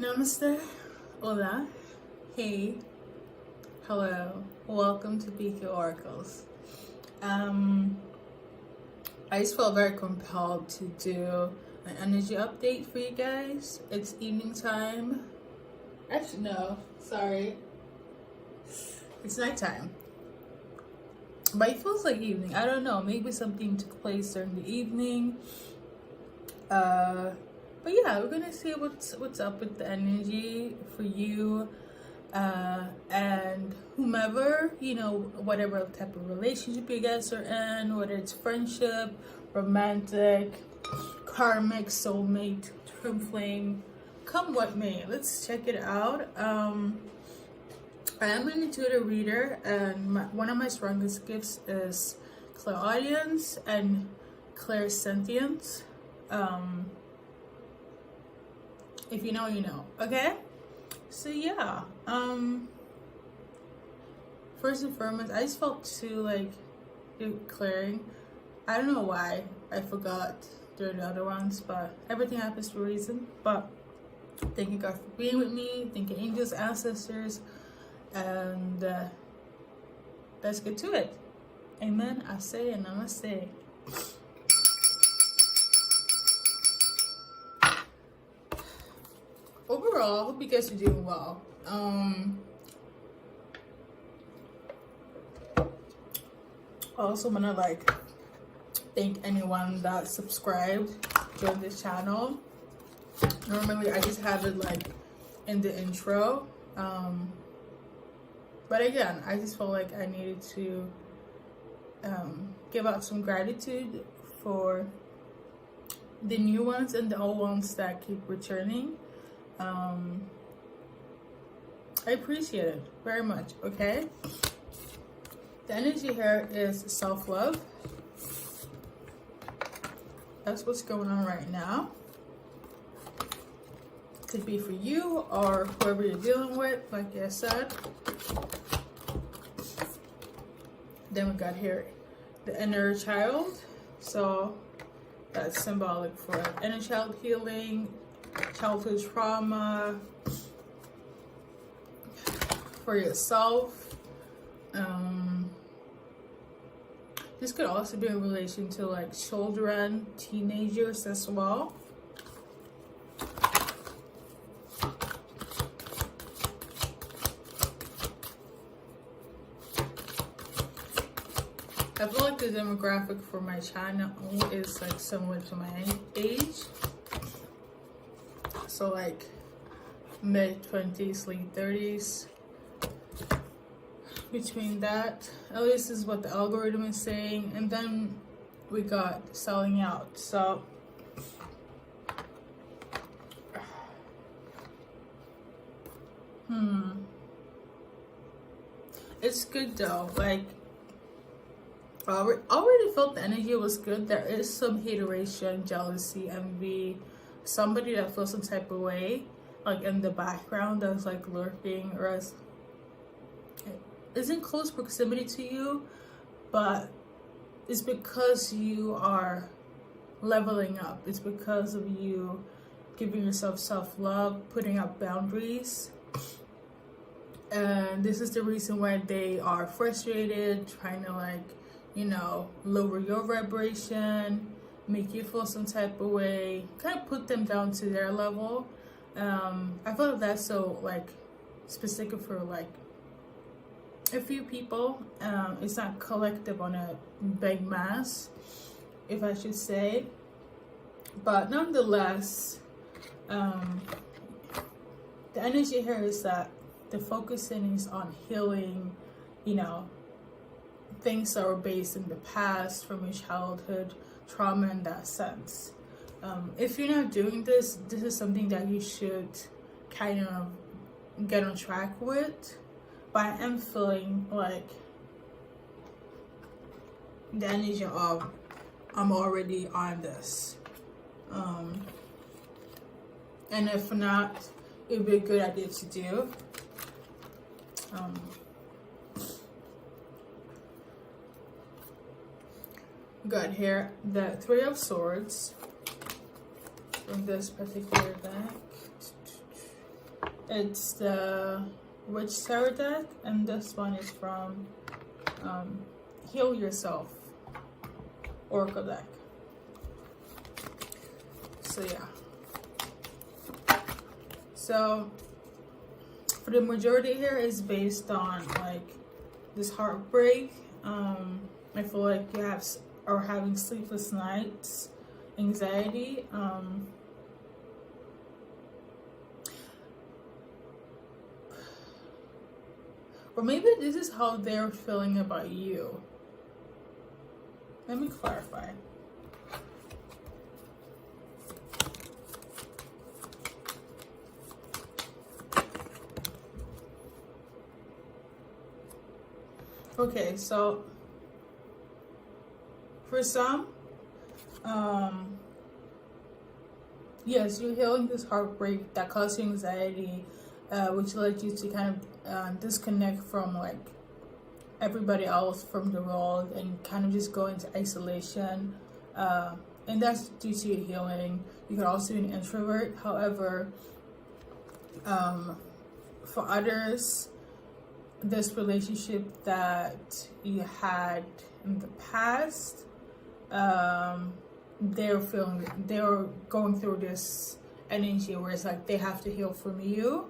Namaste, hola, hey, hello, welcome to BKA Oracles. I just felt very compelled to do an energy update for you guys. It's evening time. Actually, no, sorry. It's nighttime. But it feels like evening. I don't know, maybe something took place during the evening. But yeah, we're gonna see what's up with the energy for you and whomever, whatever type of relationship you guys are in, whether it's friendship, romantic, karmic, soulmate, twin flame, come what may. Let's check it out. I am an intuitive reader, and one of my strongest gifts is Clairaudience and Clairsentience. If you know, you know. Okay? So yeah. First and foremost, I just felt to do clearing. I don't know why I forgot during the other ones, but everything happens for a reason. But thank you God for being with me. Thank you angels, ancestors, and let's get to it. Amen. I say and namaste. Overall, I hope you guys are doing well. I also want to thank anyone that subscribed, joined this channel. Normally I just have it in the intro, but again, I just felt like I needed to give out some gratitude for the new ones and the old ones that keep returning. I appreciate it very much. Okay, the energy here is self-love. That's what's going on right now. Could be for you or whoever you're dealing with, like I said. Then we got here the inner child, so that's symbolic for inner child healing, childhood trauma, for yourself. This could also be in relation to children, teenagers as well. I feel like the demographic for my channel is similar to my age. So mid-20s, late 30s. Between that, at least is what the algorithm is saying. And then we got selling out. So it's good though. I already felt the energy was good. There is some hateration, jealousy, envy, somebody that feels some type of way in the background that's lurking or is in close proximity to you, but it's because you are leveling up. It's because of you giving yourself self-love, putting up boundaries. And this is the reason why they are frustrated, trying to lower your vibration, make you feel some type of way, kind of put them down to their level. I feel like that's so specific for a few people. It's not collective on a big mass, if I should say. But nonetheless, the energy here is that the focusing is on healing, things that were based in the past from your childhood trauma in that sense. If you're not doing this is something that you should kind of get on track with. But I am feeling the energy of I'm already on this. And if not, it would be a good idea to do. Got here the Three of Swords from this particular deck. It's the Witch Tarot deck, and this one is from Heal Yourself Oracle deck. So yeah. So for the majority here is based on like this heartbreak. I feel like you are having sleepless nights, anxiety. Or maybe this is how they're feeling about you. Let me clarify. Okay, so for some, yes, you're healing this heartbreak that caused you anxiety, which led you to kind of disconnect from like everybody else from the world and kind of just go into isolation. And that's due to your healing. You could also be an introvert. However, for others, this relationship that you had in the past, they're going through this energy where it's like they have to heal from you.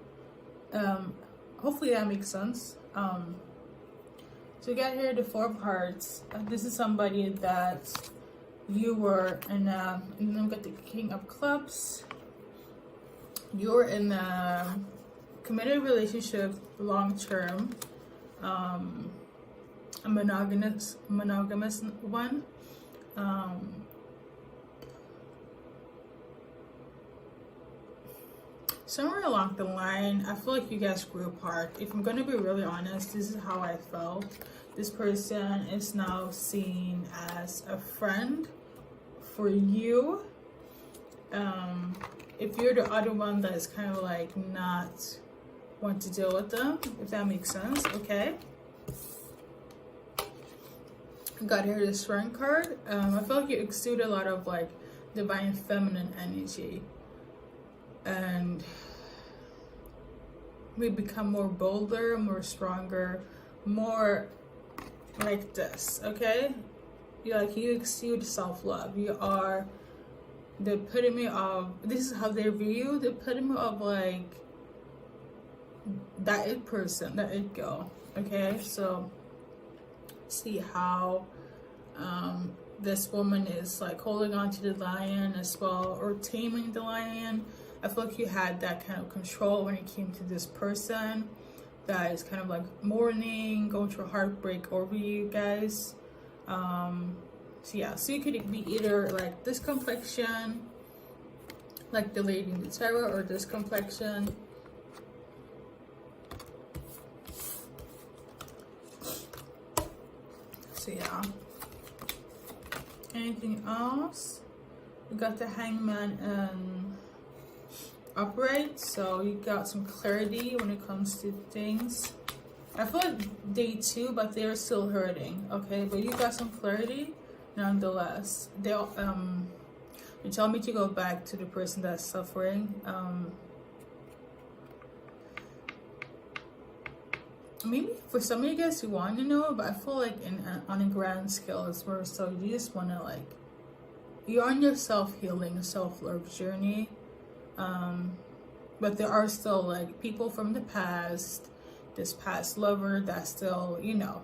Hopefully that makes sense. So you got here the Four of Hearts. This is somebody that you were in and then we got the King of Clubs. You're in a committed relationship, long term, a monogamous one. Somewhere along the line, I feel like you guys grew apart. If I'm gonna be really honest, this is how I felt. This person is now seen as a friend for you. If you're the other one that is kind of like not want to deal with them, if that makes sense, okay? Got here the Strength card. I feel like you exude a lot of like divine feminine energy, and we become more bolder, more stronger, more like this, okay? You exude self-love. You are the epitome of, this is how they view you, the epitome of like that it person, that it girl, okay? So see how this woman is like holding on to the lion as well, or taming the lion. I feel like you had that kind of control when it came to this person that is kind of like mourning, going through heartbreak over you guys. So yeah, so you could be either like this complexion, like the lady in the tarot, or this complexion. So yeah. Anything else? We got the Hangman and upright, so you got some clarity when it comes to things. I feel like day two, but they're still hurting, okay? But you got some clarity nonetheless. They tell me to go back to the person that's suffering. Maybe for some of you guys you want to know, but I feel like on a grand scale it's more so you just want to like, you're on your self-healing, self-love journey. But there are still like people from the past, this past lover that still, you know,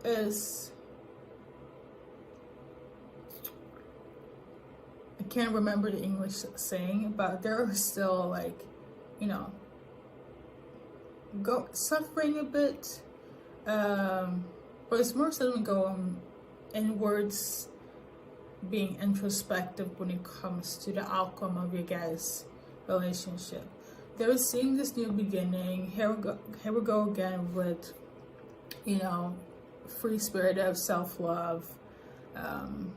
is, I can't remember the English saying, but they're still like, you know, suffering a bit, but it's more so going inwards, being introspective when it comes to the outcome of your guys' relationship. They're seeing this new beginning. Here we go again with, you know, free spirit of self-love, kind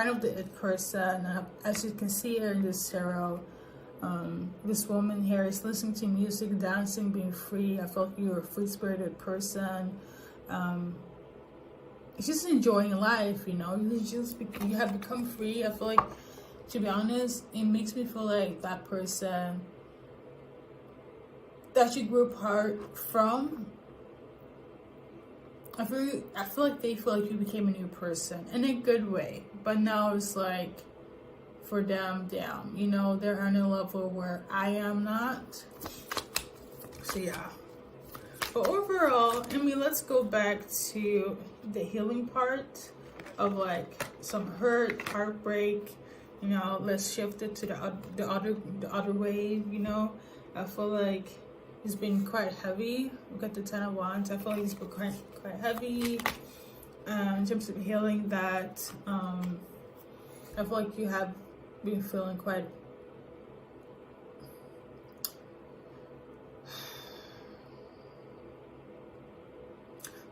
of the it person. As you can see here in this tarot, this woman here is listening to music, dancing, being free. I feel like you're a free-spirited person. It's just enjoying life, you know. You have become free. I feel like, to be honest, it makes me feel like that person that you grew apart from, I feel like they feel like you became a new person in a good way. But now it's like, for them, damn, you know, they're on a level where I am not. So yeah. But overall, I mean, let's go back to the healing part of like some hurt, heartbreak. You know, let's shift it to the other way. You know, I feel like it's been quite heavy. We got the 10 of Wands. I feel like it's been quite heavy in terms of healing. That I feel like you have been feeling quite.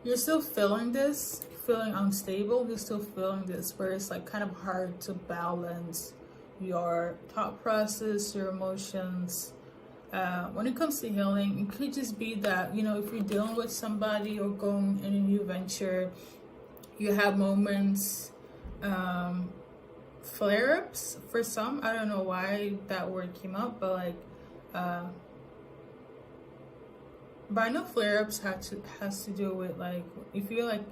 You're still feeling this, feeling unstable. You're still feeling this, where it's like kind of hard to balance your thought process, your emotions. When it comes to healing, it could just be that, you know, if you're dealing with somebody or going in a new venture, you have moments, flare-ups for some. I don't know why that word came up, but like, but I know flare-ups has to do with like, if you're like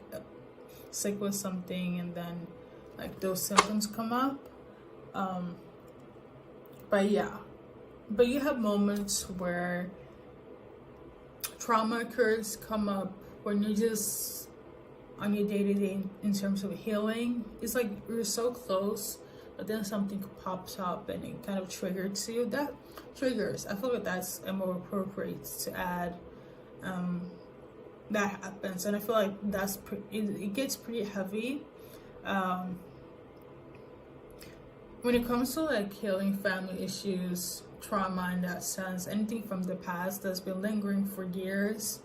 sick with something and then like those symptoms come up. But yeah, but you have moments where trauma occurs, come up when you're just on your day-to-day in terms of healing. It's like you're so close, but then something pops up and it kind of triggers you. That triggers, I feel like that's more appropriate to add. That happens, and I feel like that's it gets pretty heavy when it comes to like healing family issues, trauma in that sense, anything from the past that's been lingering for years.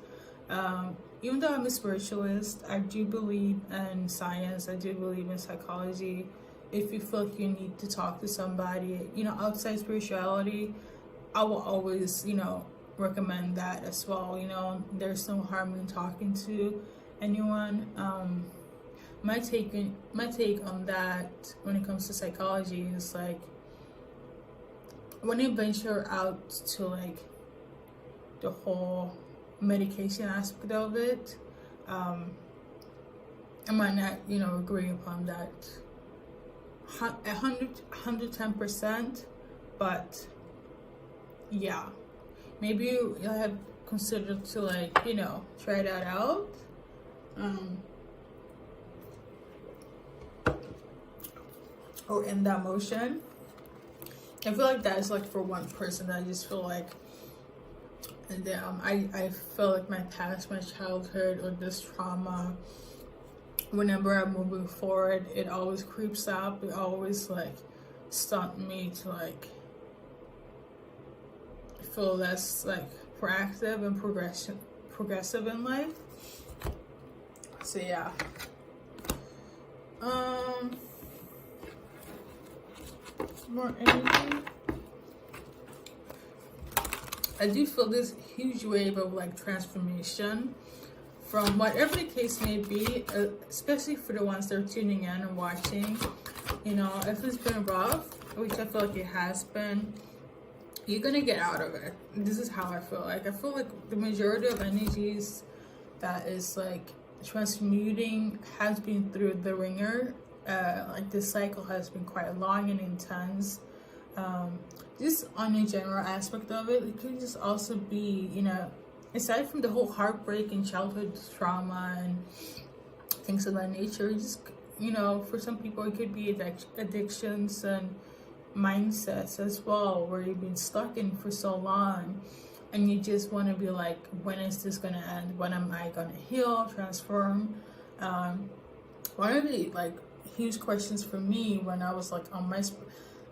Even though I'm a spiritualist, I do believe in science, I do believe in psychology. If you feel like you need to talk to somebody, you know, outside spirituality, I will always, you know, recommend that as well. You know, there's no harm in talking to anyone. My take on that when it comes to psychology is like, when you venture out to like the whole medication aspect of it, I might not, you know, agree upon that 110%, but yeah, maybe you have considered to like, you know, try that out. Or in that motion. I feel like that is like for one person that I just feel like, and I feel like my past, my childhood, or this trauma, whenever I'm moving forward, it always creeps up. It always like stunt me to like feel less like proactive and progressive in life. So yeah. More energy. I do feel this huge wave of like transformation from whatever the case may be, especially for the ones that are tuning in and watching. You know, if it's been rough, which I feel like it has been, you're gonna get out of it. This is how I feel like. I feel like the majority of energies that is like transmuting has been through the ringer. Like this cycle has been quite long and intense. Just on a general aspect of it, it could just also be, you know, aside from the whole heartbreak and childhood trauma and things of that nature, just, you know, for some people it could be addictions and mindsets as well, where you've been stuck in for so long and you just want to be like, when is this gonna end? When am I gonna heal, transform? One of the like huge questions for me when I was like on my,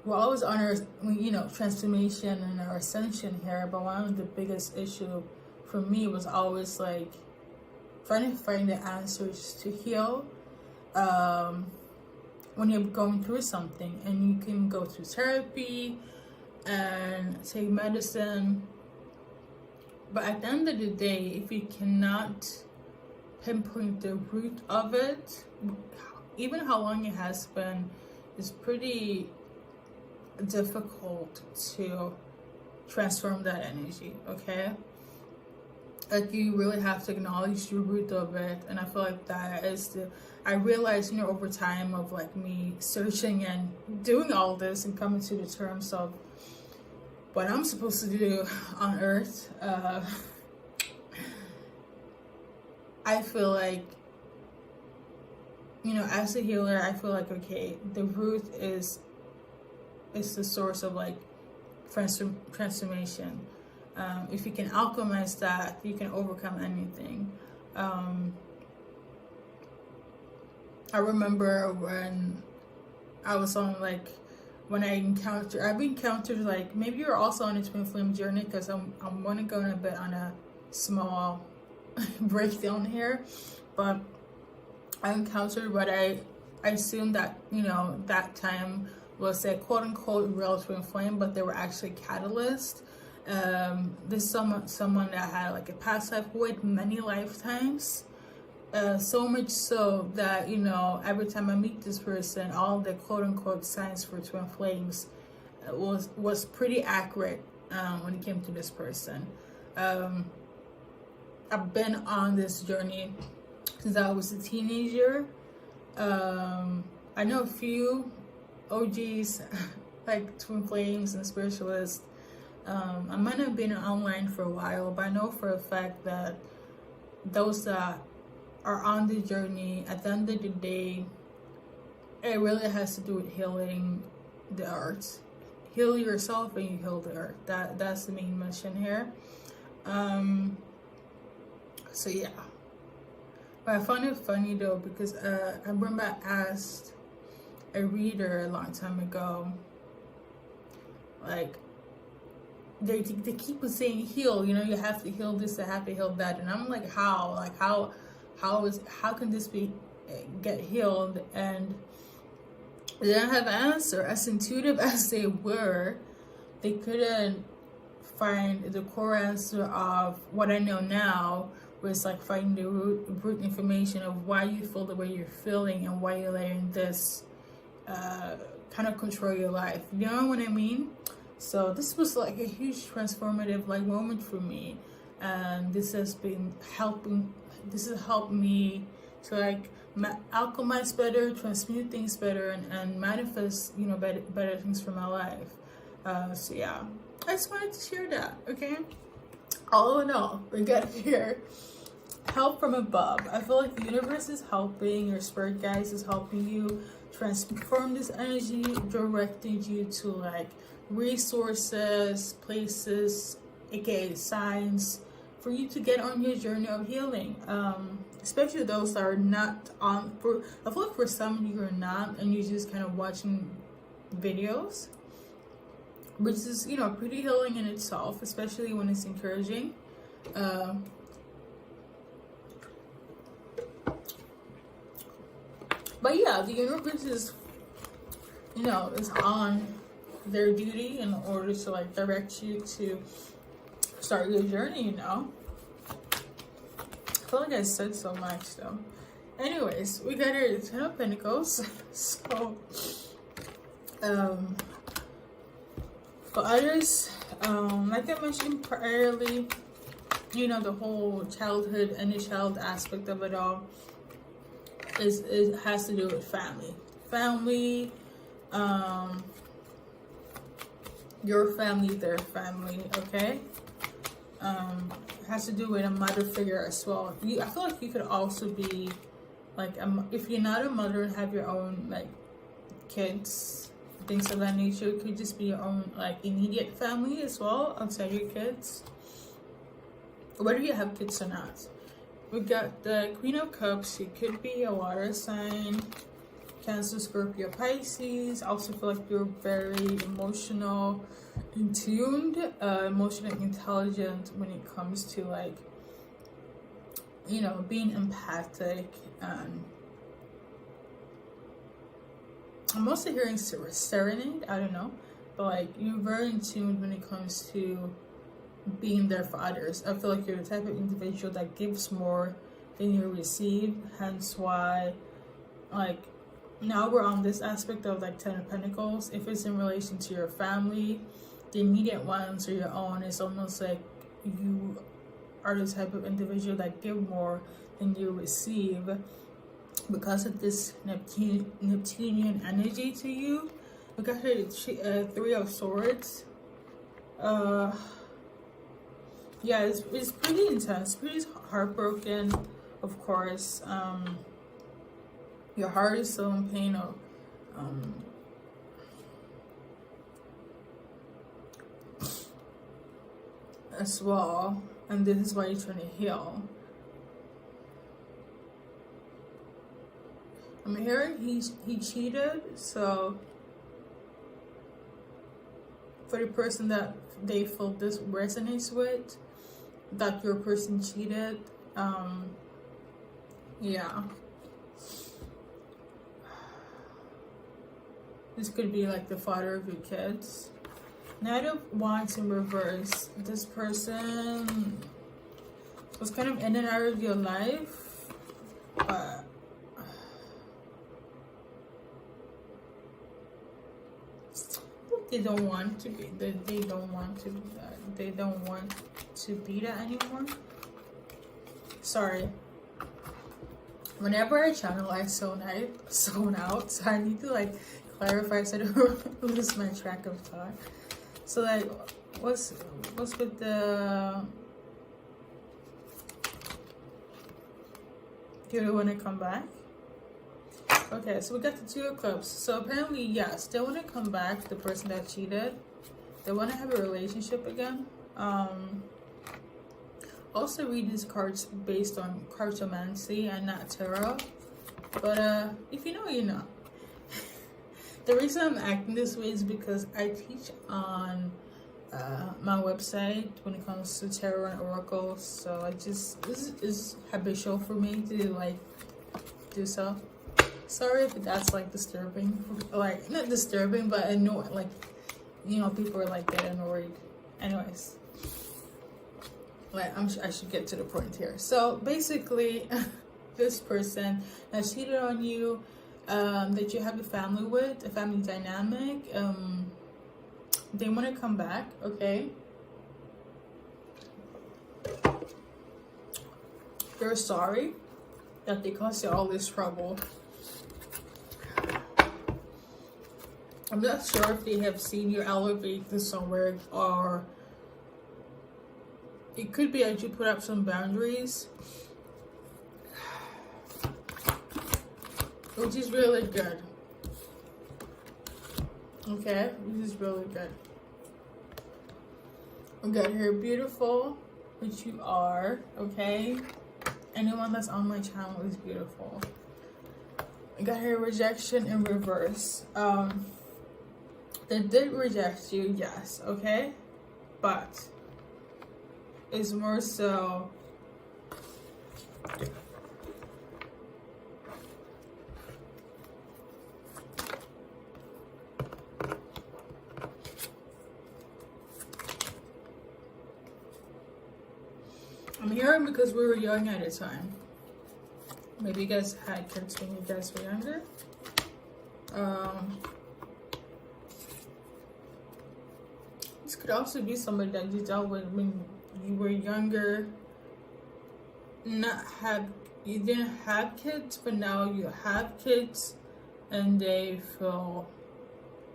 we're always on our, you know, transformation and our ascension here, but one of the biggest issue for me was always like trying to find the answers to heal when you're going through something. And you can go through therapy and take medicine, but at the end of the day, if you cannot pinpoint the root of it, even how long it has been, it's pretty difficult to transform that energy, okay? like you really have to acknowledge the root of it. And I feel like that is I realized, you know, over time of like me searching and doing all this and coming to the terms of what I'm supposed to do on earth. I feel like, you know, as a healer, I feel like, okay, the root is the source of like transformation. If you can alchemize that, you can overcome anything. I remember when I was on like, when I've encountered like, maybe you're also on a twin flame journey, because I'm gonna go in a bit on a small breakdown here, but I encountered what I assumed that, you know, that time was a quote unquote real twin flame, but they were actually catalysts. This someone that had like a past life with many lifetimes, so much so that, you know, every time I meet this person, all the quote unquote signs for twin flames was pretty accurate when it came to this person. I've been on this journey since I was a teenager. I know a few OGs like twin flames and spiritualists. I might have been online for a while, but I know for a fact that those that are on the journey, at the end of the day, it really has to do with healing the earth. Heal yourself and you heal the earth. That's the main mission here. So yeah. But I find it funny though, because I remember I asked a reader a long time ago, like, they keep saying heal, you know, you have to heal this, you have to heal that, and I'm like, how? Like, how can this be get healed? And they didn't have an answer. As intuitive as they were, they couldn't find the core answer of what I know now, was like finding the root information of why you feel the way you're feeling and why you're letting this kind of control your life. You know what I mean? So this was like a huge transformative like moment for me, and this has been helping. This has helped me to like alchemize better, transmute things better, and manifest, you know, better things for my life. So yeah, I just wanted to share that. Okay. All in all, we got here help from above. I feel like the universe is helping, your spirit guides is helping you transform this energy, directing you to like resources, places, aka signs, for you to get on your journey of healing. Especially those that are not on, I feel like for some you are not, and you're just kind of watching videos, which is, you know, pretty healing in itself, especially when it's encouraging. But yeah, the universe is, you know, is on their duty in order to like direct you to start your journey, you know. I feel like I said so much though. Anyways, we got here the 10 of Pentacles. So for others, like I mentioned priorly, you know, the whole childhood and the child aspect of it all it has to do with family, your family, their family, okay. It has to do with a mother figure as well. I feel like you could also be like if you're not a mother and have your own like kids, things of that nature. It could just be your own like immediate family as well outside your kids, whether you have kids or not. We got the Queen of Cups. It could be a water sign, Cancer, Scorpio, Pisces. I also feel like you're very emotional, in tuned, emotionally intelligent when it comes to like, you know, being empathic. And I'm also hearing serenade, I don't know, but like you're very in tune when it comes to being there for others. I feel like you're the type of individual that gives more than you receive, hence why like now we're on this aspect of like 10 of Pentacles. If it's in relation to your family, the immediate ones or your own, it's almost like you are the type of individual that give more than you receive because of this Neptunian energy to you. We got here Three of Swords. Yeah, it's pretty intense, pretty heartbroken, of course. Your heart is still in pain of as well, and this is why you're trying to heal. I'm hearing he cheated, so for the person that they feel this resonates with, that your person cheated, yeah, this could be like the father of your kids. Knight of Wands in reverse. This person was kind of in and out of your life, but they don't want to be. They don't want to be that. They don't want to be that anymore. Sorry. Whenever I channel, I zone out. So I need to like clarify so I don't lose my track of thought. So like, what's with the? Do you want to come back? Okay, so we got the Two of Cups. So apparently, yes, they want to come back. The person that cheated, they want to have a relationship again. Also read these cards based on cartomancy and not tarot. But if you know, you know. The reason I'm acting this way is because I teach on my website when it comes to tarot and oracles. So I just, this is habitual for me to like do so. Sorry if that's like disturbing, like not disturbing, but annoying. Like, you know, people are like get annoyed. Anyways, like I should get to the point here. So basically, this person that cheated on you, that you have a family with, a family dynamic, they want to come back, okay? They're sorry that they caused you all this trouble. I'm not sure if they have seen you elevate to somewhere, or it could be that you put up some boundaries, which is really good. Okay, this is really good. We got here beautiful, which you are, okay? Anyone that's on my channel is beautiful. I got here rejection in reverse. They did reject you, yes, okay? But it's more so I'm hearing because we were young at the time. Maybe you guys had kids when you guys were younger. This could also be somebody that you dealt with when you were younger. You didn't have kids, but now you have kids, and they feel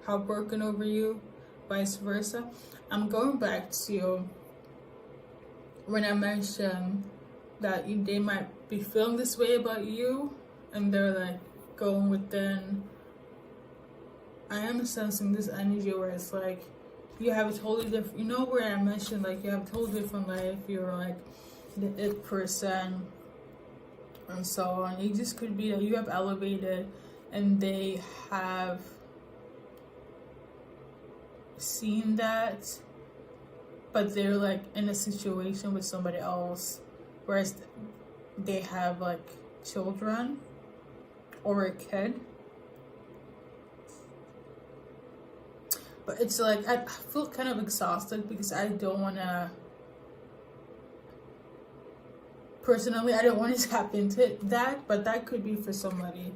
heartbroken over you, vice versa. I'm going back to when I mentioned that they might be feeling this way about you, and they're like going within. I am sensing this energy where it's like you have a totally different, you know, where I mentioned like you have a totally different life, you're like the it person and so on. It just could be that you have elevated and they have seen that, but they're like in a situation with somebody else, whereas they have like children or a kid. But it's like I feel kind of exhausted because I don't want to, personally I don't want to tap into that, but that could be for somebody,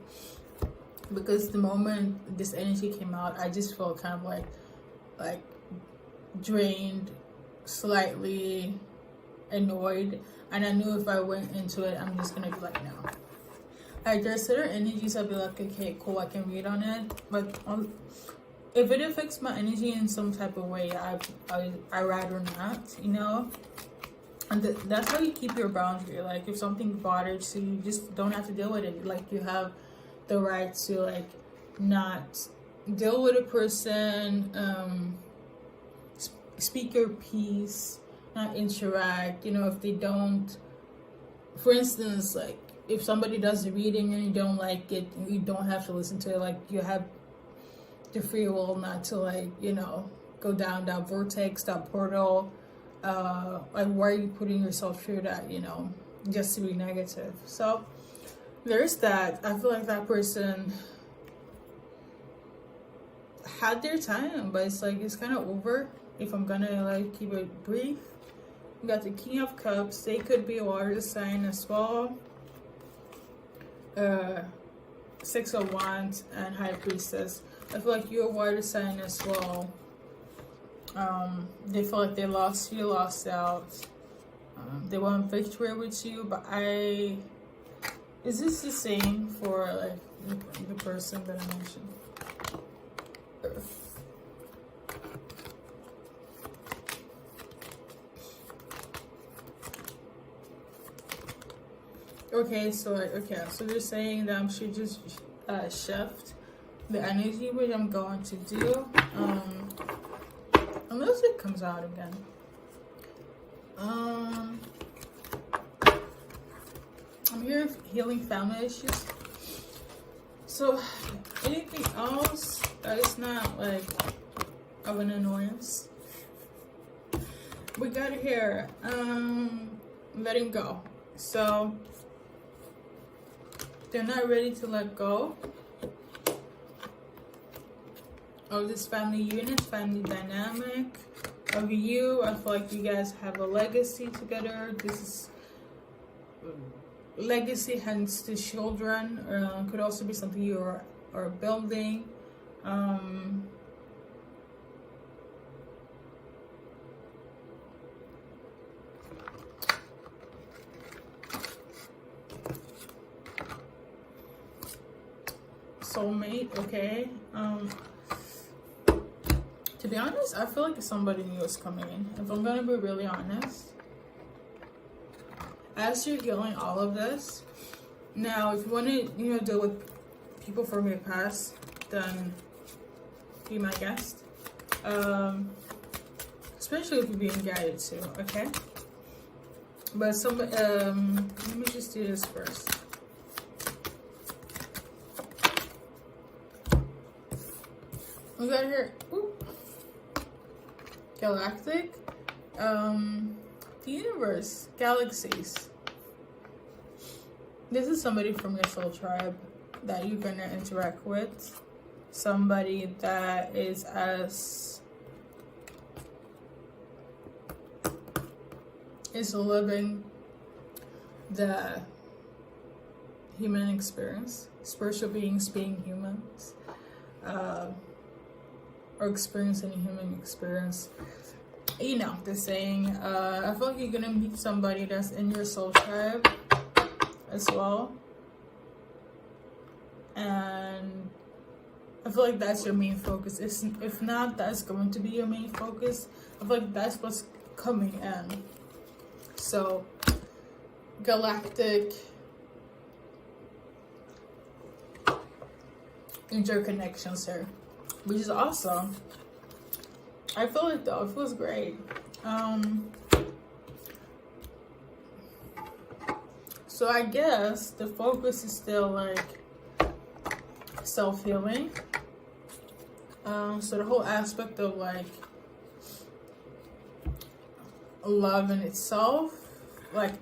because the moment this energy came out I just felt kind of like drained, slightly annoyed, and I knew if I went into it, I'm just gonna be like, no. Like, there's certain energies I'll be like, okay, cool, I can read on it, but if it affects my energy in some type of way, I rather not, you know. And that's how you keep your boundary. Like, if something bothers you, you just don't have to deal with it. Like, you have the right to, like, not deal with a person, speak your piece, not interact. You know, if they don't, for instance, like, if somebody does a reading and you don't like it, you don't have to listen to it. Like, you have the free will not to, like, you know, go down that vortex, that portal. Like, why are you putting yourself through that, you know, just to be negative? So there's that. I feel like that person had their time, but it's like, it's kind of over. If I'm gonna, like, keep it brief, we got the King of Cups. They could be a water sign as well. Six of Wands and High Priestess. I feel like you're a water sign as well. They feel like they lost you, lost out. They want victory with you, but is this the same for, like, the person that I mentioned? Okay, so they're saying that I should just shift the energy, which I'm going to do. Unless it comes out again. I'm here healing family issues. So anything else that is not like of an annoyance. We got here letting go. So they're not ready to let go of this family unit, family dynamic of you. I feel like you guys have a legacy together. This is legacy, hence the children. Could also be something you are building. Soulmate, okay. To be honest, I feel like somebody new is coming in. If I'm gonna be really honest, as you're healing all of this, now if you want to, you know, deal with people from your past, then be my guest. Especially if you're being guided to, okay. But let me just do this first. We got here, galactic, the universe, galaxies. This is somebody from your soul tribe that you're gonna interact with. Somebody that is living the human experience, spiritual beings being humans. Or experiencing a human experience. You know, the saying, I feel like you're gonna meet somebody that's in your soul tribe as well. And I feel like that's your main focus. If not, that's going to be your main focus. I feel like that's what's coming in. So, galactic interconnections here, which is awesome. I feel it though, it feels great. So I guess the focus is still like self-healing. So the whole aspect of like love in itself, like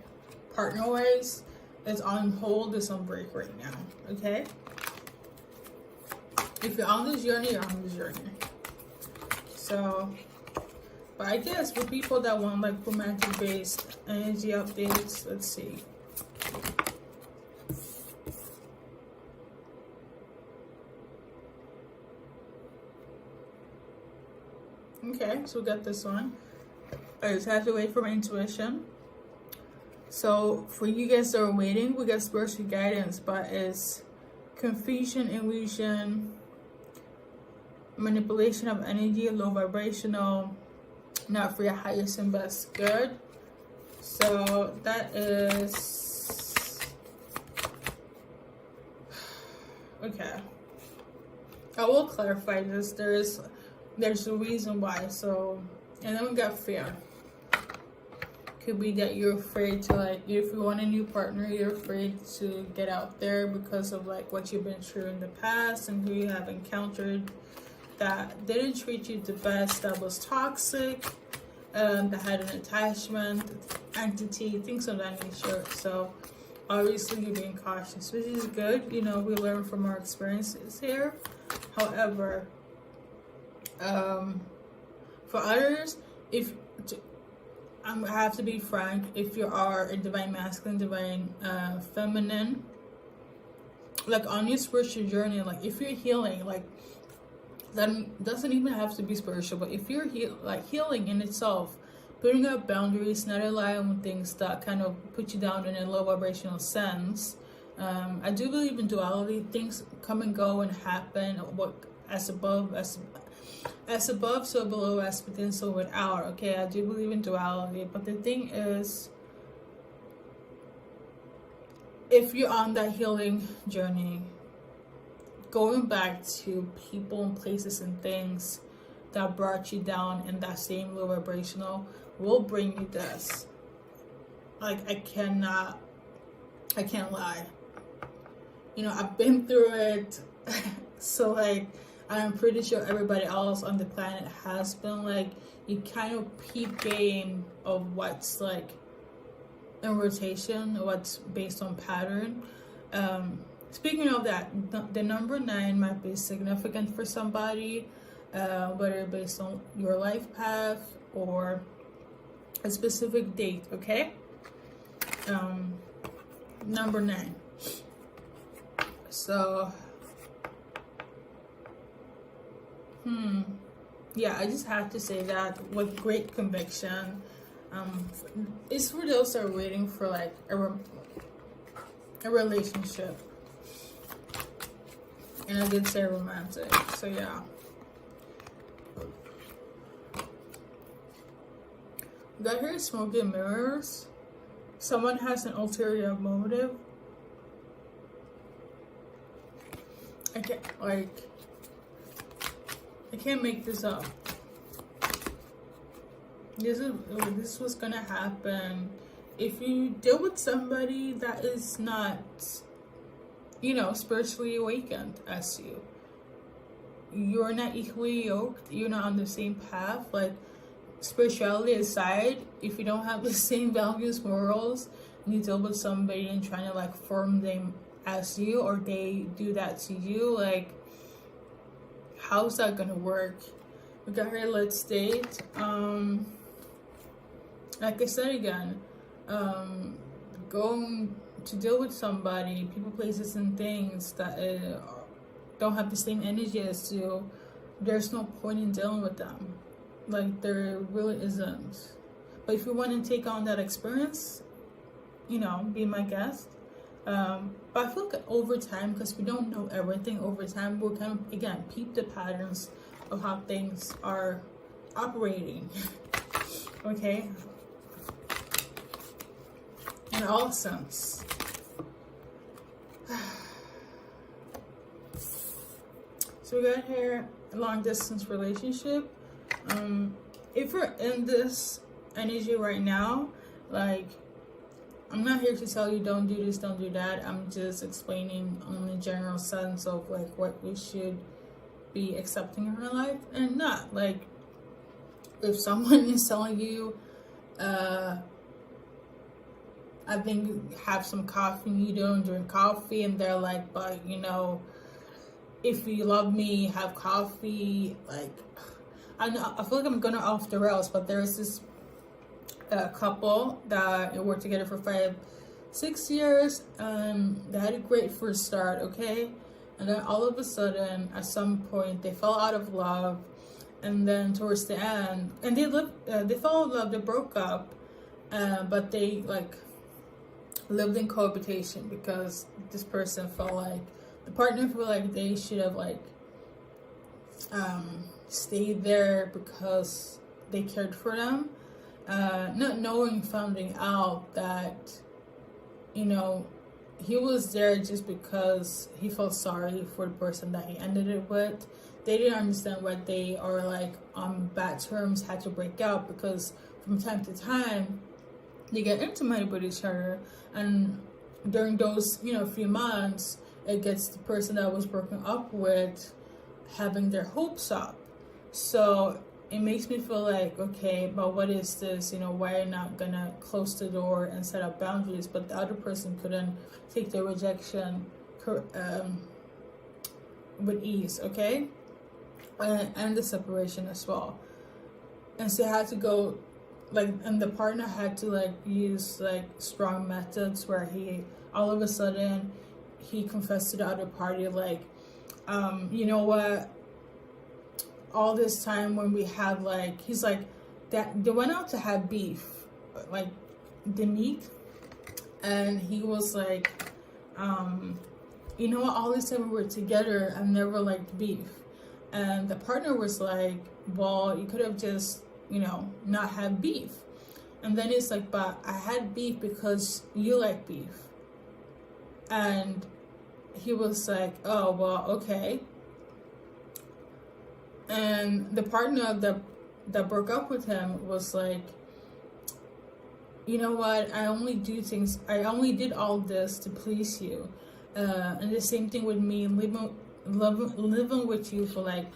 partner wise, is on hold, is on break right now, okay? If you're on this journey, you're on this journey. So, but I guess for people that want like romantic based energy updates, let's see. Okay, so we got this one. I just have to wait for my intuition. So for you guys that are waiting, we got spiritual guidance, but it's confusion, illusion, manipulation of energy, low vibrational, not for your highest and best good. So that is okay. I will clarify this. There's a reason why. So, and then we got fear. Could be that you're afraid to, like, if you want a new partner, you're afraid to get out there because of like what you've been through in the past and who you have encountered that didn't treat you the best, that was toxic, that had an attachment, entity, things of that nature. So obviously you're being cautious, which is good. You know, we learn from our experiences here. However, for others, I have to be frank, if you are a divine masculine, divine feminine, like on your spiritual journey, like if you're healing, like that doesn't even have to be spiritual, but if you're healing in itself, putting up boundaries, not allowing with things that kind of put you down in a low vibrational sense. I do believe in duality. Things come and go and happen. What as above, as above, so below, as within, so without. Okay, I do believe in duality, but the thing is, if you're on that healing journey, going back to people and places and things that brought you down in that same low vibrational will bring you this. Like, I can't lie. You know, I've been through it. So like, I'm pretty sure everybody else on the planet has been. Like, you kind of peep game of what's like in rotation, what's based on pattern. Speaking of that, the number 9 might be significant for somebody, whether based on your life path or a specific date. Okay, number 9. So yeah, I just have to say that with great conviction. It's for those that are waiting for like a relationship, and I did say romantic, so yeah. Got here smoke and mirrors. Someone has an ulterior motive. I can't make this up. This is what's gonna happen if you deal with somebody that is not, you know, spiritually awakened as you. You're not equally yoked. You're not on the same path. Like, spirituality aside, if you don't have the same values, morals, and you deal with somebody and trying to like form them as you, or they do that to you, like, how's that gonna work? We got here, let's date. Like I said again, going to deal with somebody, people, places, and things that don't have the same energy as you, there's no point in dealing with them. Like, there really isn't. But if you want to take on that experience, you know, be my guest. But I feel like over time, because we don't know everything, over time we'll kind of, again, peep the patterns of how things are operating. Okay? In all sense. So we got here a long distance relationship. If you're in this energy right now, like, I'm not here to tell you don't do this, don't do that. I'm just explaining on the general sense of like what we should be accepting in our life and not. Like, if someone is telling you, I think have some coffee and you don't drink coffee, and they're like, but you know, if you love me, have coffee. Like, I feel like I'm gonna off the rails, but there's this couple that worked together for 5-6 years, and they had a great first start, okay, and then all of a sudden at some point they fell out of love, and then towards the end, and they fell in love, they broke up, but they like lived in cohabitation because this person felt like the partner felt like they should have like stayed there because they cared for them, not knowing, finding out that, you know, he was there just because he felt sorry for the person that he ended it with. They didn't understand why they are like on bad terms, had to break out, because from time to time they get intimate with each other, and during those, you know, few months, it gets the person that was broken up with having their hopes up. So it makes me feel like, okay, but what is this? You know, why are you not gonna close the door and set up boundaries? But the other person couldn't take the rejection with ease, okay? And the separation as well. And so I had to go, like, and the partner had to like use like strong methods where he all of a sudden he confessed to the other party, like, you know what, all this time when we had like, he's like, that they went out to have beef, like the meat, and he was like, you know what, all this time we were together, I never liked beef. And the partner was like, well, you could have just, you know, not have beef. And then it's like, but I had beef because you like beef. And he was like, oh, well, okay. And the partner that broke up with him was like, you know what, I only did all this to please you. And the same thing with me, living with you for like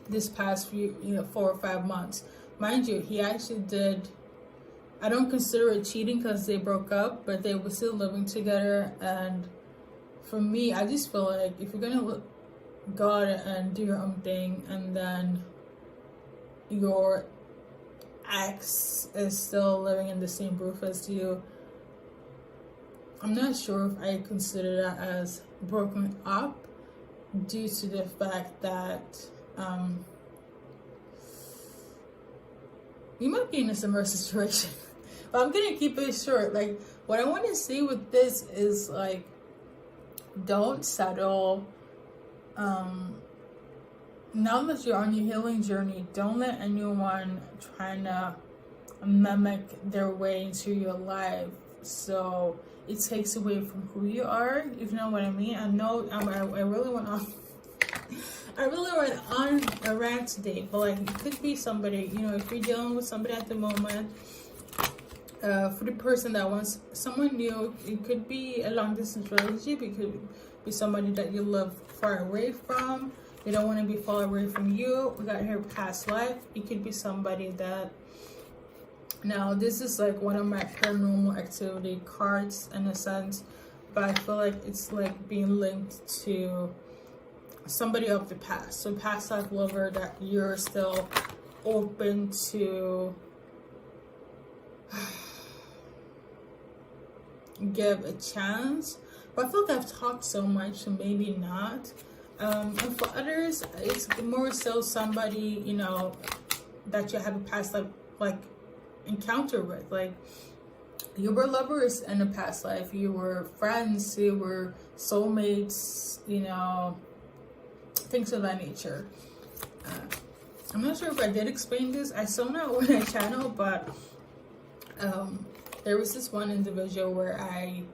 this past few, you know, 4 or 5 months. Mind you, he actually did, I don't consider it cheating because they broke up, but they were still living together. And for me, I just feel like if you're gonna go out and do your own thing, and then your ex is still living in the same roof as you, I'm not sure if I consider that as broken up, due to the fact that you might be in a similar situation. But I'm gonna keep it short. Like, what I want to say with this is like, don't settle. Now that you're on your healing journey, don't let anyone trying to mimic their way into your life, so it takes away from who you are, if you know what I mean. I know I really went on a rant today, but like, it could be somebody, you know, if you're dealing with somebody at the moment, for the person that wants someone new, it could be a long distance relationship, it could be somebody that you live far away from, they don't want to be far away from you. We got here past life. It could be somebody that, now this is like one of my paranormal activity cards in a sense, but I feel like it's like being linked to somebody of the past. So past life lover that you're still open to give a chance. But I feel like I've talked so much, so maybe not. And for others, it's more so somebody, you know, that you have a past life like encounter with. Like, you were lovers in a past life, you were friends, you were soulmates, you know, things of that nature. I'm not sure if I did explain this. I saw that on my channel, but there was this one individual where I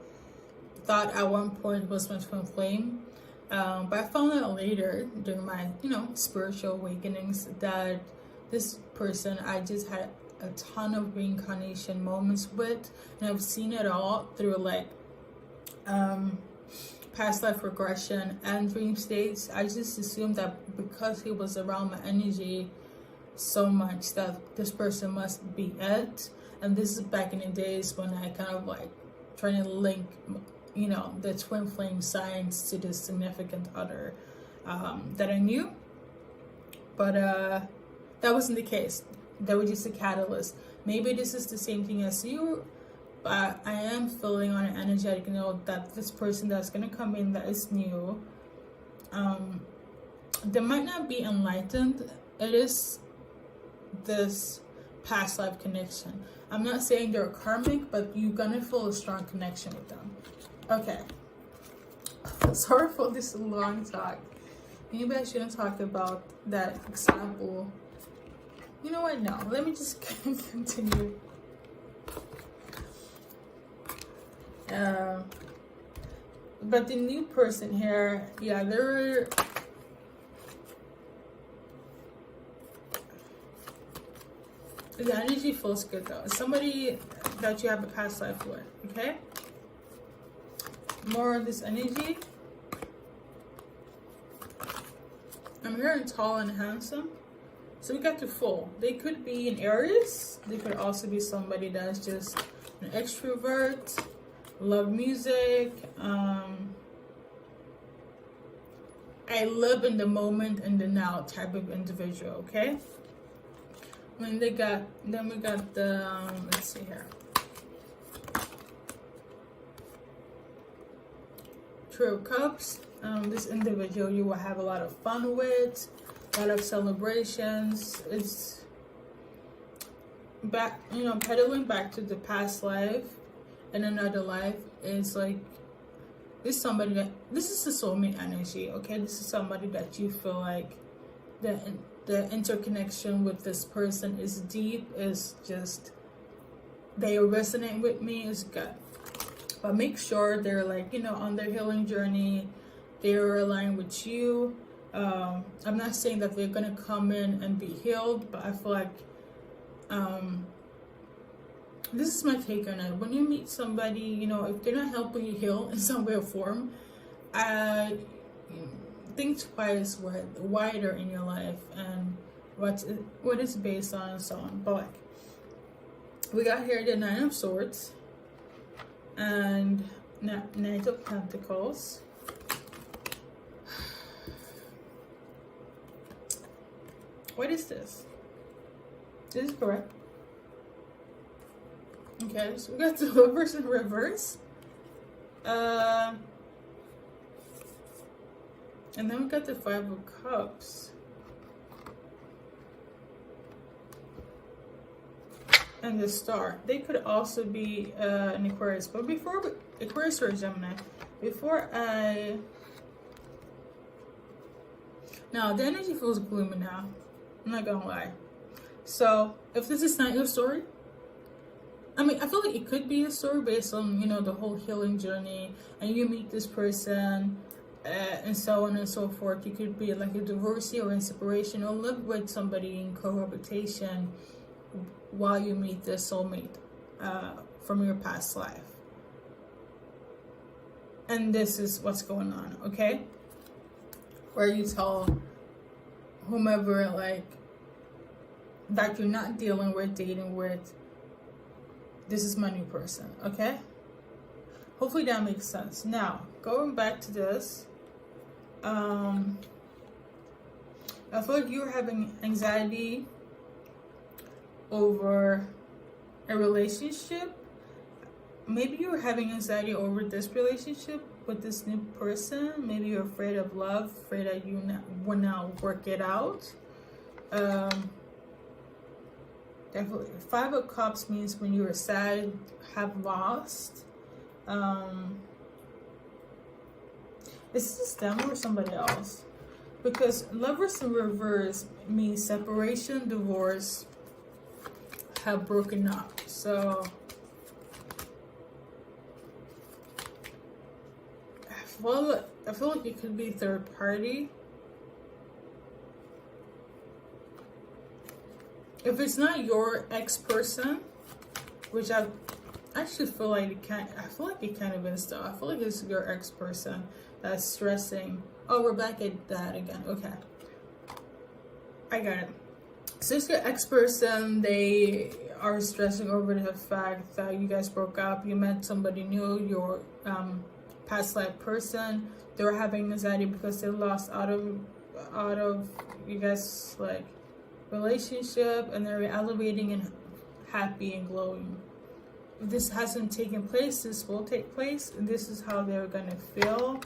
thought at one point was my twin flame, but I found out later during my, you know, spiritual awakenings that this person I just had a ton of reincarnation moments with, and I've seen it all through like past life regression and dream states. I just assumed that because he was around my energy so much that this person must be it. And this is back in the days when I kind of like trying to link, you know, the twin flame signs to the significant other that I knew, but that wasn't the case. They were just a catalyst. Maybe this is the same thing as you, but I am feeling on an energetic note that this person that's gonna come in that is new, they might not be enlightened. It is this past life connection. I'm not saying they're karmic, but you're gonna feel a strong connection with them. Okay. Sorry for this long talk. Maybe I shouldn't talk about that example. You know what? No. Let me just continue. But the new person here, yeah, the energy feels good though. It's somebody that you have a past life with, okay? More of this energy. I'm hearing tall and handsome. So we got the full. They could be an Aries. They could also be somebody that's just an extrovert, love music. I live in the moment and the now type of individual, okay? Then we got the, let's see here. Two of Cups. This individual you will have a lot of fun with, a lot of celebrations. It's back, you know, pedaling back to the past life and another life. Is like, this is somebody that, this is the soulmate energy, okay? This is somebody that you feel like the interconnection with this person is deep, is just, they resonate with me, is good. But make sure they're like, you know, on their healing journey, they're aligned with you. I'm not saying that they're gonna come in and be healed, but I feel like this is my take on it. When you meet somebody, you know, if they're not helping you heal in some way or form, think twice why they're in your life and what it's based on and so on. But like, we got here the Nine of Swords and Knight of Pentacles. What is this? This is correct. Okay, so we got the Lovers in reverse. And then we got the Five of Cups. And the Star. They could also be an Aquarius. But before Aquarius or Gemini, now the energy feels gloomy now. I'm not gonna lie. So if this is not your story, I mean, I feel like it could be a story based on, you know, the whole healing journey, and you meet this person, and so on and so forth. You could be like a divorcee or in separation, or live with somebody in cohabitation while you meet the soulmate from your past life. And this is what's going on, okay? Where you tell whomever, like, that you're not dealing with, dating with, this is my new person, okay? Hopefully that makes sense. Now, going back to this, I feel like you're having anxiety over a relationship. Maybe you're having anxiety over this relationship with this new person. Maybe you're afraid of love, afraid that you will not work it out. Definitely. Five of Cups means when you're sad, have lost. Is this them or somebody else? Because Lovers in reverse means separation, divorce, have broken up. So I feel like it could be third party. If it's not your ex-person, which I actually feel like it can't, I feel like it can't have been still. I feel like it's your ex-person that's stressing. Oh, we're back at that again. Okay. I got it. So it's your ex-person. They are stressing over the fact that you guys broke up. You met somebody new, your past life person. They were having anxiety because they lost out of you guys, like, relationship, and they're elevating and happy and glowing. If this hasn't taken place, this will take place, and this is how they're gonna feel.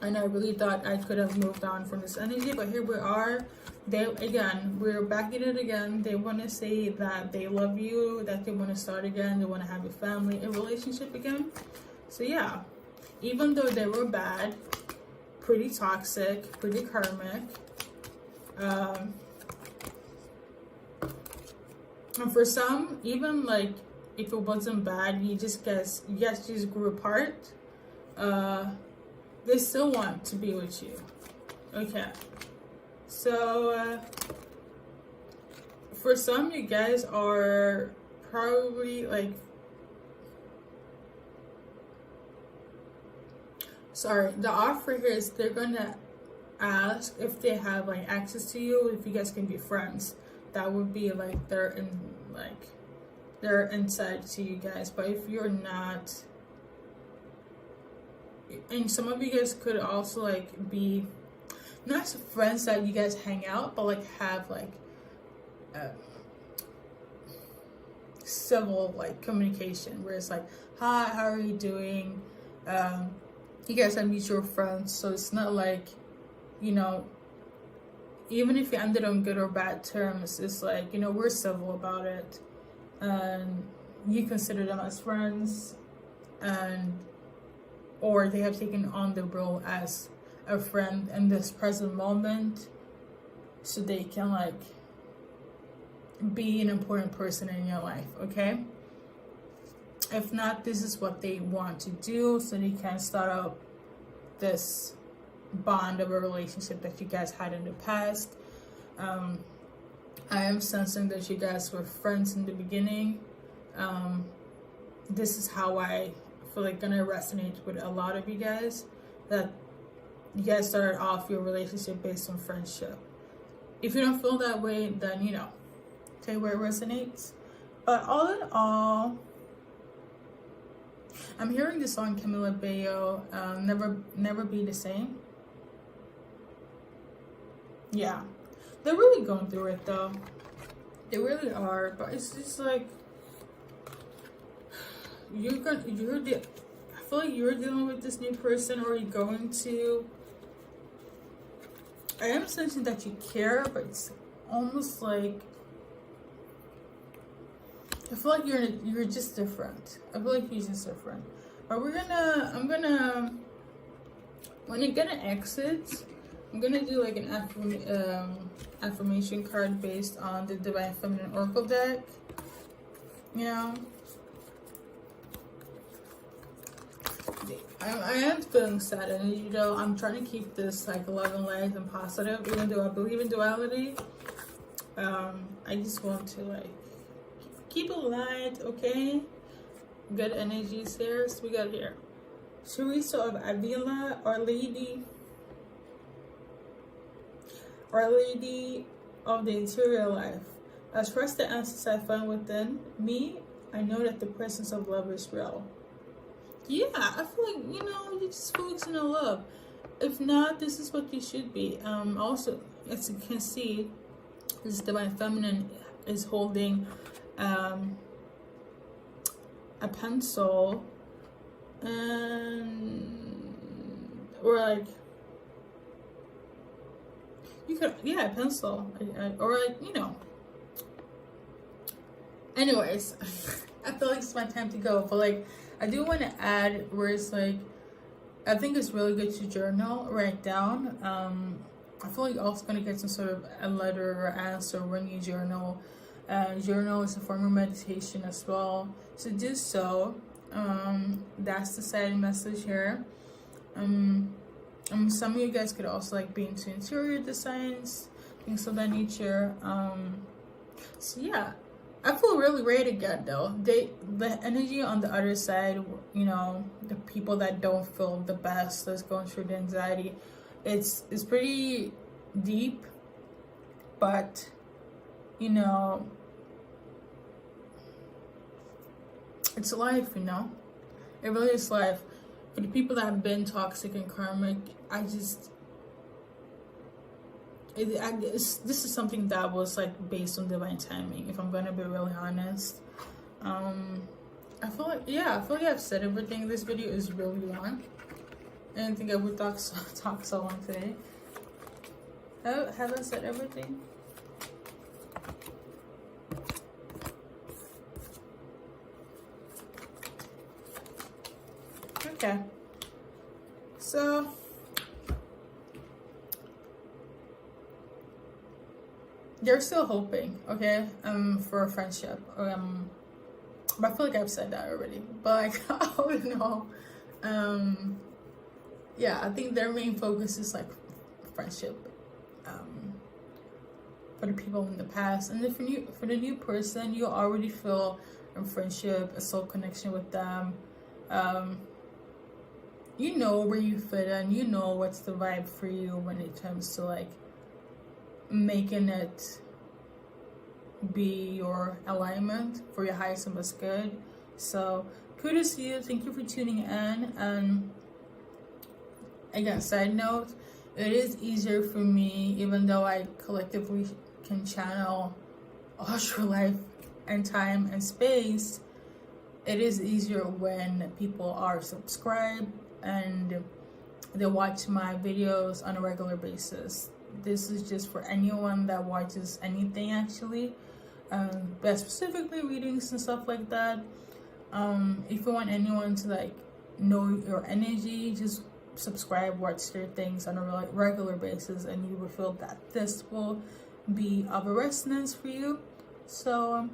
And I really thought I could have moved on from this energy, but here we are. We're back at it again. They want to say that they love you, that they want to start again, they want to have a family, a relationship again. So yeah, even though they were bad, pretty toxic, pretty karmic, and for some, even like if it wasn't bad, you just grew apart, they still want to be with you. Okay, so for some, you guys are probably like, sorry, the offer here is they're gonna ask if they have like access to you, if you guys can be friends. That would be like their insight to you guys. But if you're not, and some of you guys could also like be not friends that you guys hang out, but like have like civil like communication where it's like, hi, how are you doing? You guys have mutual friends, so it's not like, you know, even if you ended on good or bad terms, it's like, you know, we're civil about it, and you consider them as friends, and or they have taken on the role as a friend in this present moment, so they can like be an important person in your life. Okay, if not, this is what they want to do, so they can start up this bond of a relationship that you guys had in the past. I am sensing that you guys were friends in the beginning. This is how I feel like gonna resonate with a lot of you guys, that you guys started off your relationship based on friendship. If you don't feel that way, then, you know, take where it resonates. But all in all, I'm hearing the song Camila Bayo, Never Be the Same. Yeah, they're really going through it though. They really are, but it's just like I feel like you're dealing with this new person, or you're going to. I am sensing that you care, but it's almost like I feel like you're just different. I feel like you're just different. But when you're gonna exit, I'm gonna do like an affirmation card based on the Divine Feminine Oracle deck. You know, I am feeling sad energy though. I'm trying to keep this like love and light and positive, even though I believe in duality. I just want to like keep it light, okay? Good energies here. So we got here Teresa of Avila, Our Lady of the Interior Life. As trust the answers I find within me, I know that the presence of love is real. Yeah, I feel like, you know, you just focusing on love. If not, this is what you should be. Also, as you can see, this Divine Feminine is holding a pencil, and or like you could, yeah, a pencil, or like, you know. Anyways, I feel like it's my time to go, but like I do want to add where it's like I think it's really good to journal, write down. I feel like you're also gonna get some sort of a letter or answer when you journal. Journal is a form of meditation as well, so do so. That's the side message here. Some of you guys could also like be into interior designs, things of that nature. So yeah, I feel really great again though. The energy on the other side, you know, the people that don't feel the best, that's going through the anxiety, it's pretty deep, but you know, it's life, you know. It really is life. For the people that have been toxic and karmic, this is something that was like based on divine timing, if I'm gonna be really honest. I feel like I've said everything. This video is really long. I didn't think I would talk so long today. Have I said everything? Okay. So they're still hoping, okay, for a friendship. But I feel like I've said that already. But like, I don't know. Yeah, I think their main focus is like friendship. For the people in the past, and if for the new person, you already feel a friendship, a soul connection with them. You know where you fit in. You know what's the vibe for you when it comes to like making it be your alignment for your highest and best good. So kudos to you. Thank you for tuning in. And again, side note, it is easier for me, even though I collectively can channel all your life and time and space. It is easier when people are subscribed and they watch my videos on a regular basis. This is just for anyone that watches anything, actually, but specifically readings and stuff like that. If you want anyone to like know your energy, just subscribe, watch their things on a regular basis, and you will feel that this will be of a resonance for you. So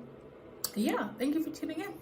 yeah, thank you for tuning in.